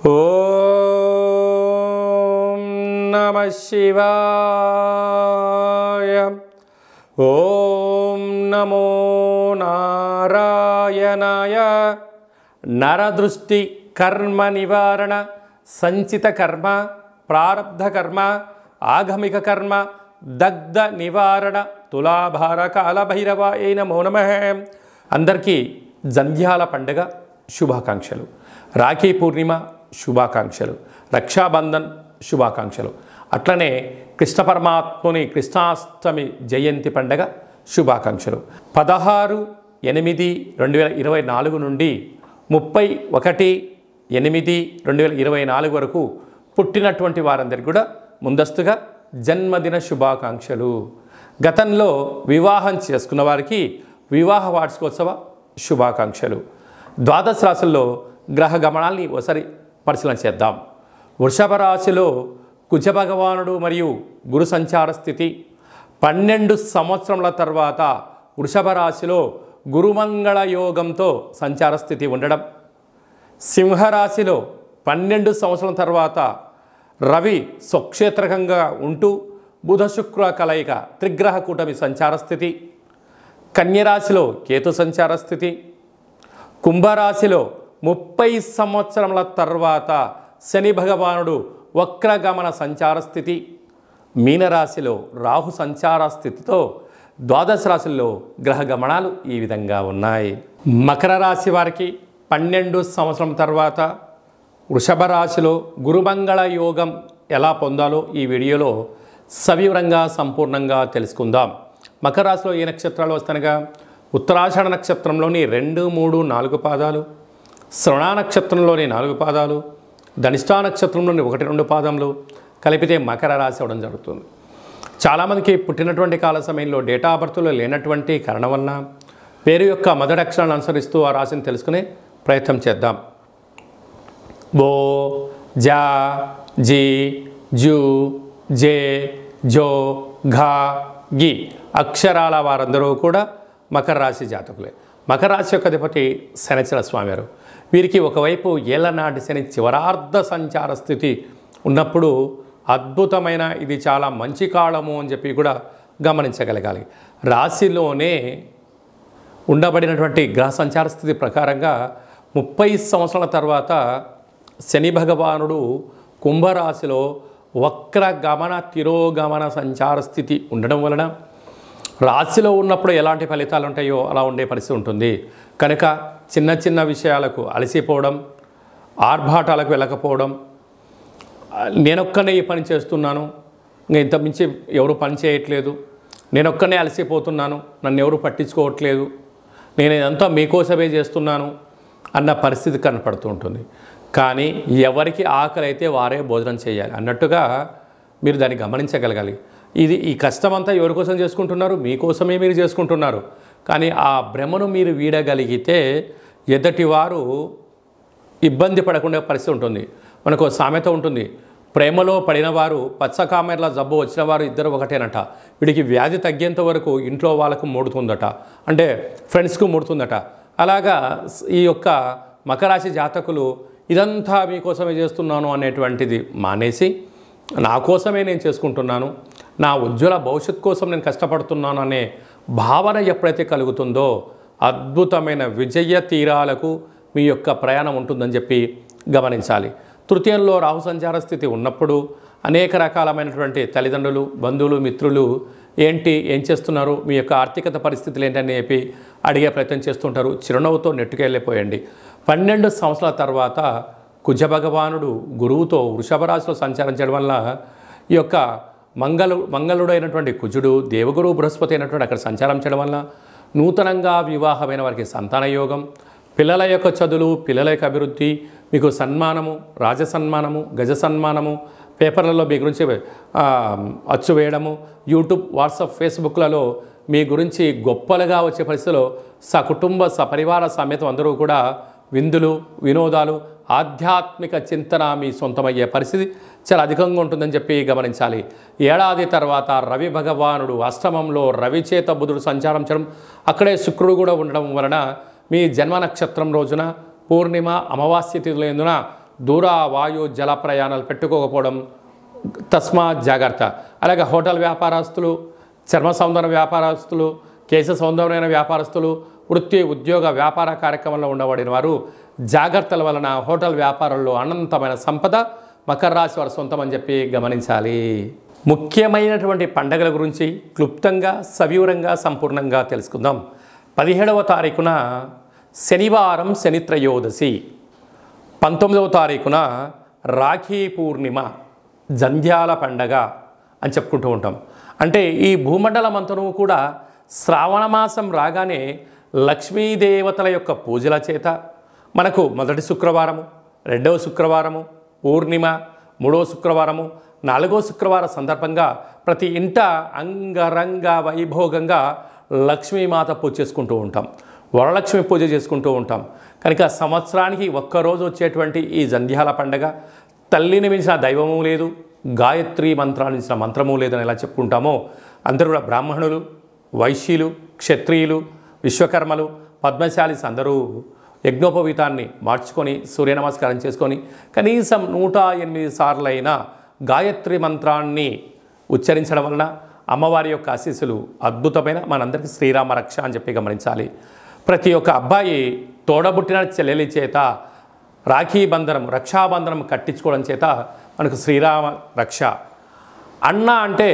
ఓం నమః శివాయ. ఓం నమో నారాయణాయ. నరదృష్టి కర్మ నివారణ, సంచిత కర్మ, ప్రారబ్ధ కర్మ, ఆగమిక కర్మ, దగ్ధ నివారణ, తులాభార కాల భైరవాయ నమో నమః. అందరికీ జంధ్యాల పండుగ శుభాకాంక్షలు. రాఖీ పూర్ణిమ శుభాకాంక్షలు. రక్షాబంధన్ శుభాకాంక్షలు. అట్లనే కృష్ణ పరమాత్ముని కృష్ణాష్టమి జయంతి పండుగ శుభాకాంక్షలు. 16/8/2024 నుండి 31/8/2024 వరకు పుట్టినటువంటి వారందరికీ కూడా ముందస్తుగా జన్మదిన శుభాకాంక్షలు. గతంలో వివాహం చేసుకున్న వారికి వివాహ వార్షికోత్సవ శుభాకాంక్షలు. ద్వాదశ రాశుల్లో గ్రహ గమనాల్ని ఒకసారి పరిశీలన చేద్దాం. వృషభ రాశిలో కుజ భగవానుడు మరియు గురు సంచార స్థితి. 12 సంవత్సరముల తర్వాత వృషభ రాశిలో గురుమంగళ యోగంతో సంచార స్థితి ఉండడం. సింహరాశిలో 12 సంవత్సరాల తర్వాత రవి స్వక్షేత్రకంగా ఉంటూ బుధ శుక్ర కలయిక త్రిగ్రహ కూటమి సంచార స్థితి. కన్యరాశిలో కేతు సంచార స్థితి. కుంభరాశిలో 30 సంవత్సరముల తర్వాత శని భగవానుడు వక్రగమన సంచార స్థితి. మీనరాశిలో రాహు సంచార స్థితితో ద్వాదశ రాశుల్లో గ్రహ గమనాలు ఈ విధంగా ఉన్నాయి. మకర రాశి వారికి 12 సంవత్సరం తర్వాత వృషభ రాశిలో గురుమంగళ యోగం ఎలా పొందాలో ఈ వీడియోలో సవివరంగా సంపూర్ణంగా తెలుసుకుందాం. మకర రాశిలో ఏ నక్షత్రాలు వస్తానగా ఉత్తరాషాఢ నక్షత్రంలోని 2, 3, 4 పాదాలు, శ్రవణ నక్షత్రంలోని 4 పాదాలు, ధనిష్టా నక్షత్రంలోని 1, 2 పాదములు కలిపితే మకర రాశి అవడం జరుగుతుంది. చాలామందికి పుట్టినటువంటి కాల సమయంలో డేటా ఆఫ్ బర్త్లో లేనటువంటి కారణం వలన పేరు యొక్క మొదటి అక్షరాన్ని అనుసరిస్తూ ఆ రాశిని తెలుసుకునే ప్రయత్నం చేద్దాం. బో, జా, జీ, జూ, జే, జో, ఘా, గి అక్షరాల వారందరూ కూడా మకర రాశి జాతకులే. మకర రాశి యొక్క అధిపతి శనిచర స్వామివారు. వీరికి ఒకవైపు ఏళ్లనాటి శని చివరార్ధ సంచార స్థితి ఉన్నప్పుడు అద్భుతమైన ఇది చాలా మంచి కాలము అని చెప్పి కూడా గమనించగలగాలి. రాశిలోనే ఉండబడినటువంటి గ్రహ సంచార స్థితి ప్రకారంగా 30 సంవత్సరాల తర్వాత శని భగవానుడు కుంభరాశిలో వక్రగమన తిరోగమన సంచార స్థితి ఉండడం వలన రాశిలో ఉన్నప్పుడు ఎలాంటి ఫలితాలు ఉంటాయో అలా ఉండే పరిస్థితి ఉంటుంది. కనుక చిన్న చిన్న విషయాలకు అలసిపోవడం, ఆర్భాటాలకు వెళ్ళకపోవడం, నేనొక్కనే ఈ పని చేస్తున్నాను, ఇంకా ఇంత మించి ఎవరు పని చేయట్లేదు, నేనొక్కనే అలసిపోతున్నాను, నన్ను ఎవరు పట్టించుకోవట్లేదు, నేను ఇదంతా మీకోసమే చేస్తున్నాను అన్న పరిస్థితి కనపడుతూ ఉంటుంది. కానీ ఎవరికి ఆకలి అయితే వారే భోజనం చేయాలి అన్నట్టుగా మీరు దాన్ని గమనించగలగాలి. ఈ కష్టమంతా ఎవరి కోసం చేసుకుంటున్నారు? మీకోసమే మీరు చేసుకుంటున్నారు. కానీ ఆ భ్రమను మీరు వీడగలిగితే ఎదుటివారు ఇబ్బంది పడకుండా పరిస్థితి ఉంటుంది. మనకు సామెత ఉంటుంది, ప్రేమలో పడిన వారు పచ్చకామెర్ల జబ్బు వచ్చిన వారు ఇద్దరు ఒకటేనట. వీడికి వ్యాధి తగ్గేంత వరకు ఇంట్లో వాళ్ళకు ముడుతుందట, అంటే ఫ్రెండ్స్కు ముడుతుందట. అలాగా ఈ యొక్క మకరాశి జాతకులు ఇదంతా మీకోసమే చేస్తున్నాను అనేటువంటిది మానేసి నా కోసమే నేను చేసుకుంటున్నాను, నా ఉజ్వల భవిష్యత్ కోసం నేను కష్టపడుతున్నాను అనే భావన ఎప్పుడైతే కలుగుతుందో అద్భుతమైన విజయ తీరాలకు మీ యొక్క ప్రయాణం ఉంటుందని చెప్పి గమనించాలి. తృతీయంలో రాహు సంచార స్థితి ఉన్నప్పుడు అనేక రకాలమైనటువంటి తల్లిదండ్రులు, బంధువులు, మిత్రులు ఏం చేస్తున్నారు, మీ యొక్క ఆర్థికత పరిస్థితులు ఏంటని చెప్పి అడిగే ప్రయత్నం చేస్తుంటారు. చిరునవ్వుతో నెట్టుకెళ్ళిపోయండి. 12 సంవత్సరాల తర్వాత కుజ భగవానుడు గురువుతో వృషభ రాశిలో సంచారం చేయడం వల్ల ఈ యొక్క మంగళుడైనటువంటి కుజుడు దేవగురువు బృహస్పతి అయినటువంటి అక్కడ సంచారం చేయడం వల్ల నూతనంగా వివాహమైన వారికి సంతాన యోగం, పిల్లల యొక్క చదువులు, పిల్లల యొక్క అభివృద్ధి, మీకు సన్మానము, రాజ సన్మానము, గజ సన్మానము, పేపర్లలో మీ గురించి అచ్చు వేయడము, యూట్యూబ్, వాట్సాప్, ఫేస్బుక్లలో మీ గురించి గొప్పలుగా వచ్చే పరిస్థితిలో సకుటుంబ సపరివార సమేతం అందరూ కూడా విందులు, వినోదాలు, ఆధ్యాత్మిక చింతన మీ సొంతమయ్యే పరిస్థితి చాలా అధికంగా ఉంటుందని చెప్పి గమనించాలి. ఏడాది తర్వాత రవి భగవానుడు అష్టమంలో రవి చేత బుధుడు సంచారం చేయడం, అక్కడే శుక్రుడు కూడా ఉండడం వలన మీ జన్మ నక్షత్రం రోజున పూర్ణిమ అమావాస్య తిథులందున దూర వాయు జల ప్రయాణాలు పెట్టుకోకపోవడం తస్మాత్ జాగ్రత్త. అలాగే హోటల్ వ్యాపారస్తులు, చర్మ సౌందర్య వ్యాపారస్తులు, కేశ సౌందర్యమైన వ్యాపారస్తులు, వృత్తి ఉద్యోగ వ్యాపార కార్యక్రమంలో ఉండబడిన వారు జాగ్రత్తల వలన హోటల్ వ్యాపారంలో అనంతమైన సంపద మకర రాశి వారి సొంతం అని చెప్పి గమనించాలి. ముఖ్యమైనటువంటి పండగల గురించి క్లుప్తంగా సవివరంగా సంపూర్ణంగా తెలుసుకుందాం. 17వ తారీఖున శనివారం శని త్రయోదశి, 19వ తారీఖున రాఖీ పూర్ణిమ, జంధ్యాల పండగ అని చెప్పుకుంటూ ఉంటాం. అంటే ఈ భూమండలం అంతను కూడా శ్రావణ మాసం రాగానే లక్ష్మీదేవతల యొక్క పూజల చేత మనకు మొదటి శుక్రవారము, రెండవ శుక్రవారము, పూర్ణిమ, మూడవ శుక్రవారము, నాలుగో శుక్రవారం సందర్భంగా ప్రతి ఇంట అంగరంగ వైభోగంగా లక్ష్మీమాత పూజ చేసుకుంటూ ఉంటాం, వరలక్ష్మి పూజ చేసుకుంటూ ఉంటాం. కనుక సంవత్సరానికి ఒక్కరోజు వచ్చేటువంటి ఈ జంధ్యాల పండగ తల్లిని మించిన దైవము లేదు, గాయత్రి మంత్రాన్ని మించిన మంత్రము లేదని ఎలా చెప్పుకుంటామో అందరూ కూడా బ్రాహ్మణులు, వైశ్యులు, క్షత్రియులు, విశ్వకర్మలు, పద్మశాలీస్ అందరూ యజ్ఞోపవీతాన్ని మార్చుకొని సూర్య నమస్కారం చేసుకొని కనీసం 108 సార్లైనా గాయత్రి మంత్రాన్ని ఉచ్చరించడం వలన అమ్మవారి యొక్క ఆశీస్సులు అద్భుతమైన మనందరికీ శ్రీరామ రక్ష అని చెప్పి గమనించాలి. ప్రతి ఒక్క అబ్బాయి తోడబుట్టిన చెల్లెలి చేత రాఖీ బంధనం, రక్షాబంధనం కట్టించుకోవడం చేత మనకు శ్రీరామ రక్ష. అన్న అంటే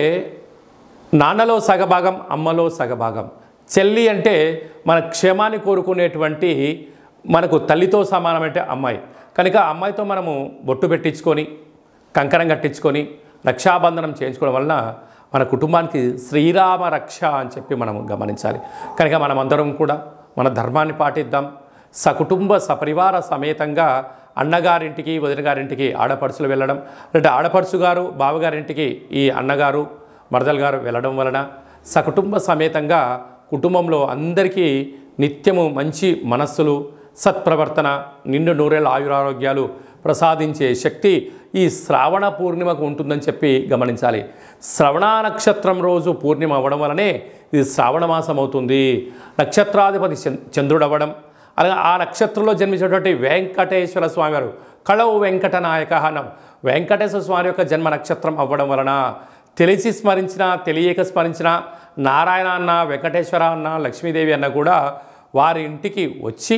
నాన్నలో సగభాగం, అమ్మలో సగభాగం. చెల్లి అంటే మన క్షేమాన్ని కోరుకునేటువంటి మనకు తల్లితో సమానమంటే అమ్మాయి. కనుక అమ్మాయితో మనము బొట్టు పెట్టించుకొని కంకణం కట్టించుకొని రక్షాబంధనం చేయించుకోవడం వలన మన కుటుంబానికి శ్రీరామ రక్ష అని చెప్పి మనం గమనించాలి. కనుక మనమందరం కూడా మన ధర్మాన్ని పాటిద్దాం. సకుటుంబ సపరివార సమేతంగా అన్నగారింటికి, వదిన గారింటికి ఆడపడుచులు వెళ్ళడం, అంటే ఆడపడుచు గారు బావగారింటికి ఈ అన్నగారు మరదలు గారు వెళ్ళడం వలన సకుటుంబ సమేతంగా కుటుంబంలో అందరికీ నిత్యము మంచి మనస్సులు, సత్ప్రవర్తన, నిండు నూరేళ్ళ ఆయురారోగ్యాలు ప్రసాదించే శక్తి ఈ శ్రావణ పూర్ణిమకు ఉంటుందని చెప్పి గమనించాలి. శ్రవణ నక్షత్రం రోజు పూర్ణిమ అవ్వడం వలనే ఇది శ్రావణ మాసం అవుతుంది. నక్షత్రాధిపతి చంద్రుడు అవ్వడం, అలాగే ఆ నక్షత్రంలో జన్మించినటువంటి వెంకటేశ్వర స్వామి వారు కళవు వెంకట నాయక అన్నం వెంకటేశ్వర స్వామి యొక్క జన్మ నక్షత్రం అవ్వడం వలన తెలిసి స్మరించిన, తెలియక స్మరించిన నారాయణ అన్న, వెంకటేశ్వర అన్న, లక్ష్మీదేవి అన్న కూడా వారి ఇంటికి వచ్చి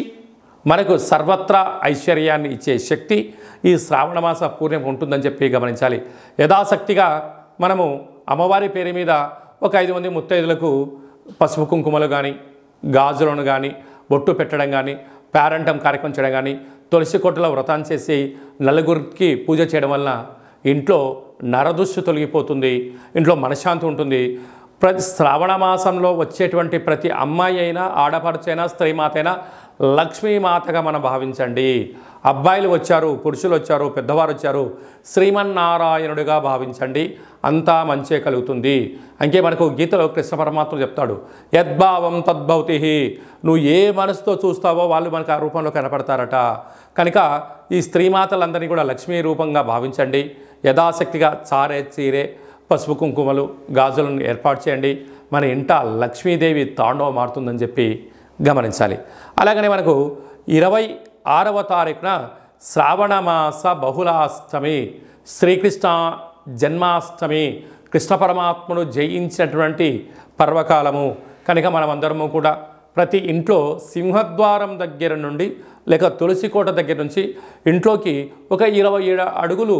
మనకు సర్వత్రా ఐశ్వర్యాన్ని ఇచ్చే శక్తి ఈ శ్రావణ మాస పూర్ణిమ ఉంటుందని చెప్పి గమనించాలి. యథాశక్తిగా మనము అమ్మవారి పేరు మీద ఒక 5 మంది ముత్తైదులకు పసుపు కుంకుమలు కానీ, గాజులను కానీ, బొట్టు పెట్టడం కానీ, పేరంటం కార్యక్రమం చేయడం కానీ, తులసి కొట్టలో వ్రతం చేసి నలుగురికి పూజ చేయడం వలన ఇంట్లో నరదృష్టి తొలగిపోతుంది, ఇంట్లో మనశ్శాంతి ఉంటుంది. ప్రతి శ్రావణ మాసంలో వచ్చేటువంటి ప్రతి అమ్మాయి అయినా, ఆడపడుచైనా, స్త్రీమాత అయినా లక్ష్మీమాతగా మనం భావించండి. అబ్బాయిలు వచ్చారు, పురుషులు వచ్చారు, పెద్దవారు వచ్చారు, శ్రీమన్నారాయణుడిగా భావించండి. అంతా మంచే కలుగుతుంది. అంకే మనకు గీతలో కృష్ణ పరమాత్ముడు చెప్తాడు, యద్భావం తద్భవతి. నువ్వు ఏ మనసుతో చూస్తావో వాళ్ళు మనకు ఆ రూపంలో కనపడతారట. కనుక ఈ స్త్రీమాతలందరినీ కూడా లక్ష్మీ రూపంగా భావించండి. యథాశక్తిగా చారే, చీరే, పసుపు కుంకుమలు, గాజులను ఏర్పాటు చేయండి. మన ఇంట లక్ష్మీదేవి తాండవం మారుతుందని చెప్పి గమనించాలి. అలాగనే మనకు 26వ తారీఖున శ్రావణ మాస బహుళాష్టమి, శ్రీకృష్ణ జన్మాష్టమి, కృష్ణ పరమాత్ముడు జయించినటువంటి పర్వకాలము. కనుక మనమందరము కూడా ప్రతి ఇంట్లో సింహద్వారం దగ్గర నుండి లేక తులసి కోట దగ్గర నుంచి ఇంట్లోకి ఒక 27 అడుగులు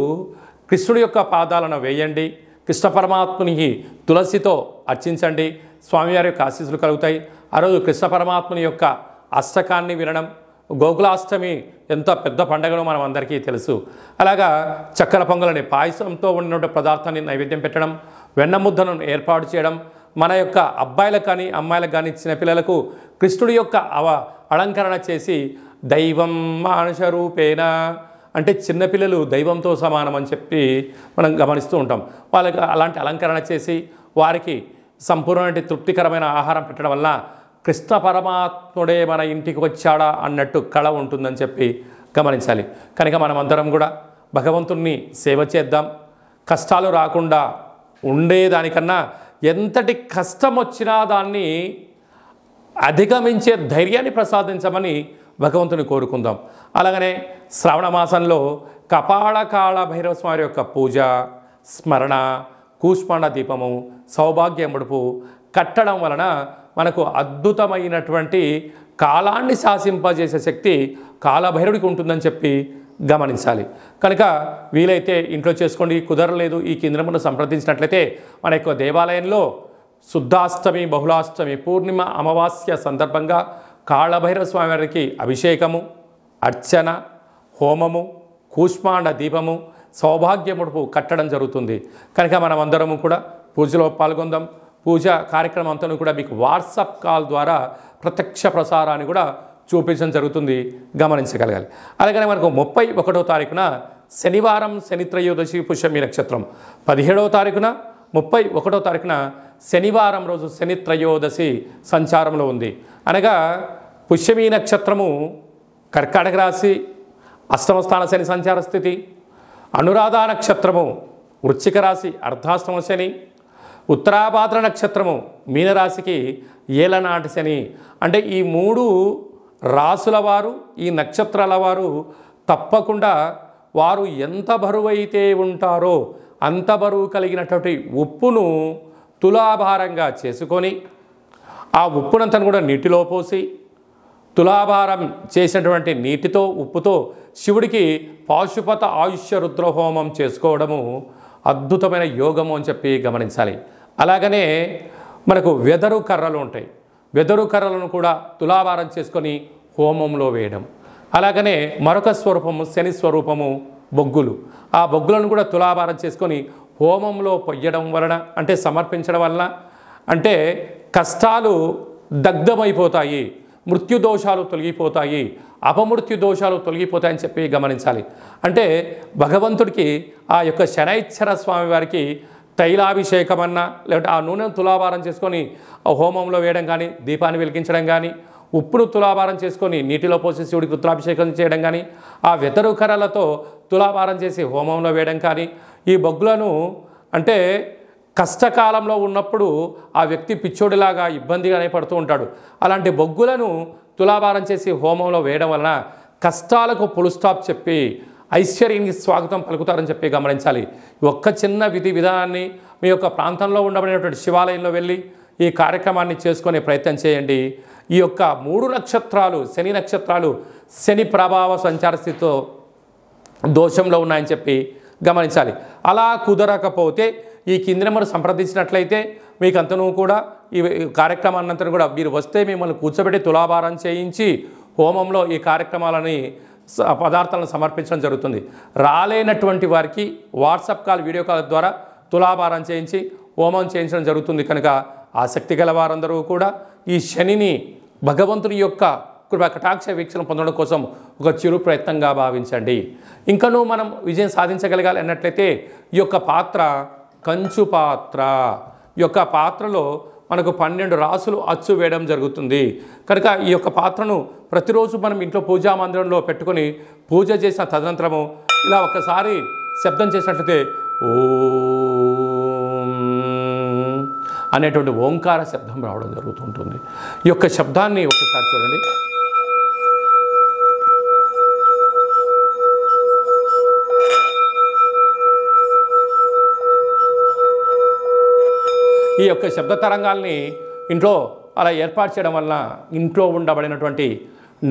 కృష్ణుడి యొక్క పాదాలను వేయండి. కృష్ణ పరమాత్మునికి తులసితో అర్చించండి. స్వామివారి యొక్క ఆశీస్సులు కలుగుతాయి. ఆ రోజు కృష్ణ పరమాత్ముని యొక్క అష్టకాన్ని వినడం, గోకులాష్టమి ఎంత పెద్ద పండుగనో మనం అందరికీ తెలుసు. అలాగా చక్కెర పొంగలని, పాయసంతో ఉన్న పదార్థాన్ని నైవేద్యం పెట్టడం, వెన్న ముద్దను ఏర్పాటు చేయడం, మన యొక్క అబ్బాయిలకు కానీ అమ్మాయిలకు కానీ చిన్నపిల్లలకు కృష్ణుడి యొక్క అలంకరణ చేసి దైవం మానుష రూపేణ అంటే చిన్నపిల్లలు దైవంతో సమానం అని చెప్పి మనం గమనిస్తూ ఉంటాం. వాళ్ళకి అలాంటి అలంకరణ చేసి వారికి సంపూర్ణమైన తృప్తికరమైన ఆహారం పెట్టడం వల్ల కృష్ణ పరమాత్ముడే మన ఇంటికి వచ్చాడా అన్నట్టు కళ ఉంటుందని చెప్పి గమనించాలి. కనుక మనమందరం కూడా భగవంతుణ్ణి సేవ చేద్దాం. కష్టాలు రాకుండా ఉండేదానికన్నా ఎంతటి కష్టం వచ్చినా దాన్ని అధిగమించే ధైర్యాన్ని ప్రసాదించమని భగవంతుని కోరుకుందాం. అలాగనే శ్రావణ మాసంలో కపాల కాళ భైరవ స్వామి యొక్క పూజ, స్మరణ, కూష్మాండ దీపము, సౌభాగ్య ముడుపు కట్టడం వలన మనకు అద్భుతమైనటువంటి కాలాన్ని శాసింపజేసే శక్తి కాలభైరవుడికి ఉంటుందని చెప్పి గమనించాలి. కనుక వీలైతే ఇంట్లో చేసుకోండి, కుదరలేదు ఈ కేంద్రమును సంప్రదించినట్లయితే మన యొక్క దేవాలయంలో శుద్ధాష్టమి, బహుళాష్టమి, పూర్ణిమ, అమావాస్య సందర్భంగా కాళభైరవ స్వామి వారికి అభిషేకము, అర్చన, హోమము, కూష్మాండ దీపము, సౌభాగ్య ముడుపు కట్టడం జరుగుతుంది. కనుక మనం అందరము కూడా పూజలో పాల్గొందాం. పూజ కార్యక్రమం అంతా కూడా మీకు వాట్సాప్ కాల్ ద్వారా ప్రత్యక్ష ప్రసారాన్ని కూడా చూపించడం జరుగుతుంది, గమనించగలగాలి. అలాగనే మనకు 31వ తారీఖున శనివారం, శని త్రయోదశి, పుష్యమి నక్షత్రం. 17వ తారీఖున 31వ తారీఖున శనివారం రోజు శని త్రయోదశి సంచారంలో ఉంది. అనగా పుష్యమి నక్షత్రము కర్కాటక రాశి, అష్టమ స్థాన శని సంచార స్థితి. అనురాధ నక్షత్రము వృశ్చిక రాశి, అర్ధాష్టమ శని. ఉత్తరాభాద్ర నక్షత్రము మీనరాశికి ఏలనాటి శని. అంటే ఈ 3 రాసుల వారు, ఈ నక్షత్రాల వారు తప్పకుండా వారు ఎంత బరువైతే ఉంటారో అంత బరువు కలిగినటువంటి ఉప్పును తులాభారంగా చేసుకొని ఆ ఉప్పునంతను కూడా నీటిలో పోసి తులాభారం చేసినటువంటి నీటితో, ఉప్పుతో శివుడికి పాశుపత ఆయుష్య రుద్రహోమం చేసుకోవడము అద్భుతమైన యోగము అని చెప్పి గమనించాలి. అలాగనే మనకు వెదరు కర్రలు ఉంటాయి, వెదరు కర్రలను కూడా తులాభారం చేసుకొని హోమంలో వేయడం. అలాగనే మరొక స్వరూపము శని స్వరూపము బొగ్గులు. ఆ బొగ్గులను కూడా తులాభారం చేసుకొని హోమంలో పొయ్యడం వలన, అంటే సమర్పించడం వలన, అంటే కష్టాలు దగ్ధమైపోతాయి, మృత్యుదోషాలు తొలగిపోతాయి, అపమృత్యు దోషాలు తొలగిపోతాయని చెప్పి గమనించాలి. అంటే భగవంతుడికి ఆ యొక్క శనైశ్వర స్వామి వారికి తైలాభిషేకమన్నా, లేకపోతే ఆ నూనెను తులాభారం చేసుకొని హోమంలో వేయడం కానీ, దీపాన్ని వెలిగించడం కానీ, ఉప్పును తులాభారం చేసుకొని నీటిలో పోసి శివుడికి రుద్రాభిషేకం చేయడం కానీ, ఆ వెతరు కర్రలతో తులాభారం చేసి హోమంలో వేయడం కానీ, ఈ బొగ్గులను అంటే కష్టకాలంలో ఉన్నప్పుడు ఆ వ్యక్తి పిచ్చోడిలాగా ఇబ్బందిగానే పడుతూ ఉంటాడు. అలాంటి బొగ్గులను తులాభారం చేసి హోమంలో వేయడం వలన కష్టాలకు ఫుల్ స్టాప్ చెప్పి ఐశ్వర్యానికి స్వాగతం పలుకుతారని చెప్పి గమనించాలి. ఒక్క చిన్న విధి విధానాన్ని మీ యొక్క ప్రాంతంలో ఉండబడినటువంటి శివాలయంలో వెళ్ళి ఈ కార్యక్రమాన్ని చేసుకునే ప్రయత్నం చేయండి. ఈ యొక్క 3 నక్షత్రాలు, శని నక్షత్రాలు శని ప్రభావ సంచార స్థితితో దోషంలో ఉన్నాయని చెప్పి గమనించాలి. అలా కుదరకపోతే ఈ కింది నెంబర్ సంప్రదించినట్లయితే మీకంతను కూడా ఈ కార్యక్రమాన్నంతా కూడా మీరు వస్తే మిమ్మల్ని కూర్చోబెట్టి తులాభారం చేయించి హోమంలో ఈ కార్యక్రమాలని పదార్థాలను సమర్పించడం జరుగుతుంది. రాలేనటువంటి వారికి వాట్సాప్ కాల్, వీడియో కాల్ ద్వారా తులాభారం చేయించి హోమం చేయించడం జరుగుతుంది. కనుక ఆసక్తి గల వారందరూ కూడా ఈ శనిని భగవంతుని యొక్క కృపా కటాక్ష వీక్షణ పొందడం కోసం ఒక చిరు ప్రయత్నంగా భావించండి. ఇంకనూ మనం విజయం సాధించగలగాలి అన్నట్లయితే ఈ యొక్క పాత్ర కంచు పాత్ర, ఈ యొక్క పాత్రలో మనకు 12 రాసులు అచ్చు వేయడం జరుగుతుంది. కనుక ఈ యొక్క పాత్రను ప్రతిరోజు మనం ఇంట్లో పూజా మందిరంలో పెట్టుకొని పూజ చేసిన తదనంతరము ఇలా ఒక్కసారి శబ్దం చేసినట్లయితే ఓం అనేటువంటి ఓంకార శబ్దం రావడం జరుగుతుంటుంది. ఈ యొక్క శబ్దాన్ని ఒకసారి చూడండి. ఈ యొక్క శబ్ద తరంగాల్ని ఇంట్లో అలా ఏర్పాటు చేయడం వలన ఇంట్లో ఉండబడినటువంటి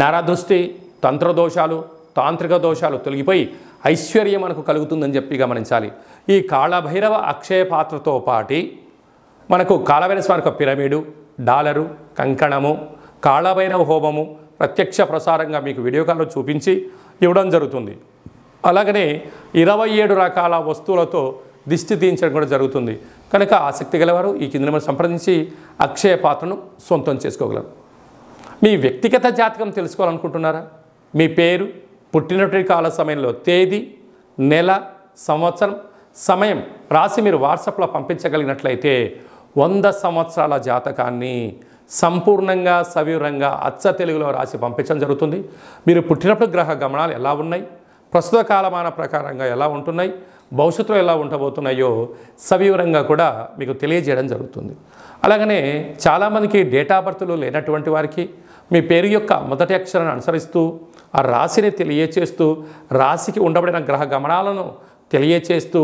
నరదృష్టి, తంత్రదోషాలు, తాంత్రిక దోషాలు తొలగిపోయి ఐశ్వర్యం మనకు కలుగుతుందని చెప్పి గమనించాలి. ఈ కాళభైరవ అక్షయ పాత్రతో పాటి మనకు కాళభైరవ స్వామి యొక్క పిరమిడు, డాలరు, కంకణము, కాళభైరవ హోమము ప్రత్యక్ష ప్రసారంగా మీకు వీడియో కాల్లో చూపించి ఇవ్వడం జరుగుతుంది. అలాగనే 27 రకాల వస్తువులతో దిష్టి తీయించడం కూడా జరుగుతుంది. కనుక ఆసక్తి గలవారు ఈ కింద నెంబర్ సంప్రదించి అక్షయ పాత్రను సొంతం చేసుకోగలరు. మీ వ్యక్తిగత జాతకం తెలుసుకోవాలనుకుంటున్నారా? మీ పేరు, పుట్టినటువంటి కాల సమయంలో తేదీ, నెల, సంవత్సరం, సమయం రాసి మీరు వాట్సాప్లో పంపించగలిగినట్లయితే 100 సంవత్సరాల జాతకాన్ని సంపూర్ణంగా సవివరంగా అచ్చ తెలుగులో రాసి పంపించడం జరుగుతుంది. మీరు పుట్టినప్పుడు గ్రహ గమనాలు ఎలా ఉన్నాయి, ప్రస్తుత కాలమాన ప్రకారంగా ఎలా ఉంటున్నాయి, భవిష్యత్తులో ఎలా ఉండబోతున్నాయో సవివరంగా కూడా మీకు తెలియజేయడం జరుగుతుంది. అలాగనే చాలామందికి డేట్ ఆఫ్ బర్త్లు లేనటువంటి వారికి మీ పేరు యొక్క మొదటి అక్షరాన్ని అనుసరిస్తూ ఆ రాశిని తెలియచేస్తూ రాశికి ఉండబడిన గ్రహ గమనాలను తెలియచేస్తూ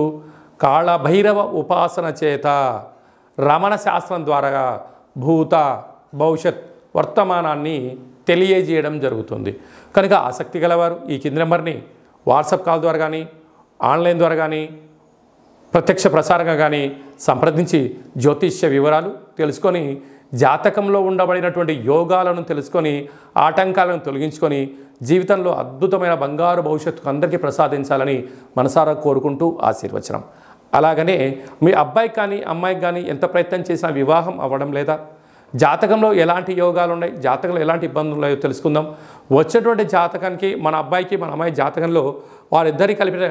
కాళభైరవ ఉపాసన చేత రమణ శాస్త్రం ద్వారా భూత భవిష్యత్ వర్తమానాన్ని తెలియజేయడం జరుగుతుంది. కనుక ఆసక్తి గలవారు ఈ కింది నెంబర్ని వాట్సాప్ కాల్ ద్వారా కానీ ఆన్లైన్ ద్వారా కానీ ప్రత్యక్ష ప్రసారంగా కానీ సంప్రదించి జ్యోతిష్య వివరాలు తెలుసుకొని జాతకంలో ఉండబడినటువంటి యోగాలను తెలుసుకొని ఆటంకాలను తొలగించుకొని జీవితంలో అద్భుతమైన బంగారు భవిష్యత్తు అందరికీ ప్రసాదించాలని మనసారా కోరుకుంటూ ఆశీర్వచనం. అలాగనే మీ అబ్బాయికి కానీ అమ్మాయికి కానీ ఎంత ప్రయత్నం చేసినా వివాహం అవ్వడం లేదా, జాతకంలో ఎలాంటి యోగాలు ఉన్నాయి, జాతకంలో ఎలాంటి ఇబ్బందులు ఉన్నాయో తెలుసుకుందాం. వచ్చేటువంటి జాతకానికి మన అబ్బాయికి మన అమ్మాయి జాతకంలో వారిద్దరి కలిపిన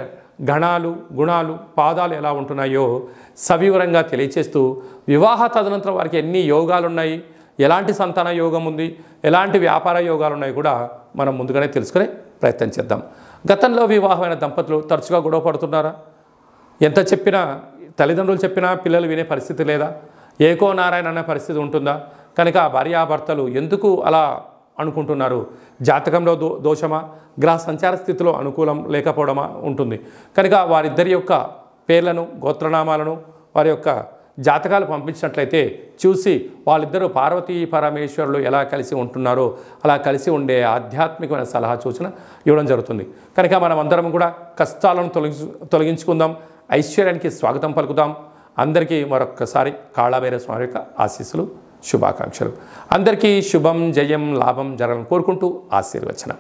గణాలు గుణాలు పాదాలు ఎలా ఉంటున్నాయో సవివరంగా తెలియచేస్తూ వివాహ తదనంతరం వారికి ఎన్ని యోగాలు ఉన్నాయి, ఎలాంటి సంతాన యోగం ఉంది, ఎలాంటి వ్యాపార యోగాలు ఉన్నాయి కూడా మనం ముందుగానే తెలుసుకునే ప్రయత్నం చేద్దాం. గతంలో వివాహమైన దంపతులు తరచుగా గొడవ పడుతున్నారా? ఎంత చెప్పినా తల్లిదండ్రులు చెప్పినా పిల్లలు వినే పరిస్థితి లేదా? ఏకో నారాయణ అనే పరిస్థితి ఉంటుందా? కనుక భార్యాభర్తలు ఎందుకు అలా అనుకుంటున్నారు? జాతకంలో దోషమా, గ్రహ సంచార స్థితిలో అనుకూలం లేకపోవడమా ఉంటుంది. కనుక వారిద్దరి యొక్క పేర్లను గోత్రనామాలను వారి యొక్క జాతకాలు పంపించినట్లయితే చూసి వాళ్ళిద్దరూ పార్వతీ పరమేశ్వరులు ఎలా కలిసి ఉంటున్నారో అలా కలిసి ఉండే ఆధ్యాత్మికమైన సలహా సూచన ఇవ్వడం జరుగుతుంది. కనుక మనం అందరం కూడా కష్టాలను తొలగించుకుందాం, ఐశ్వర్యానికి స్వాగతం పలుకుదాం. అందరికీ మరొక్కసారి కాళభైరవ స్వామి యొక్క ఆశీస్సులు శుభాకాంక్షలు. అందరికీ శుభం జయం లాభం జరగాలని కోరుకుంటూ ఆశీర్వచనం.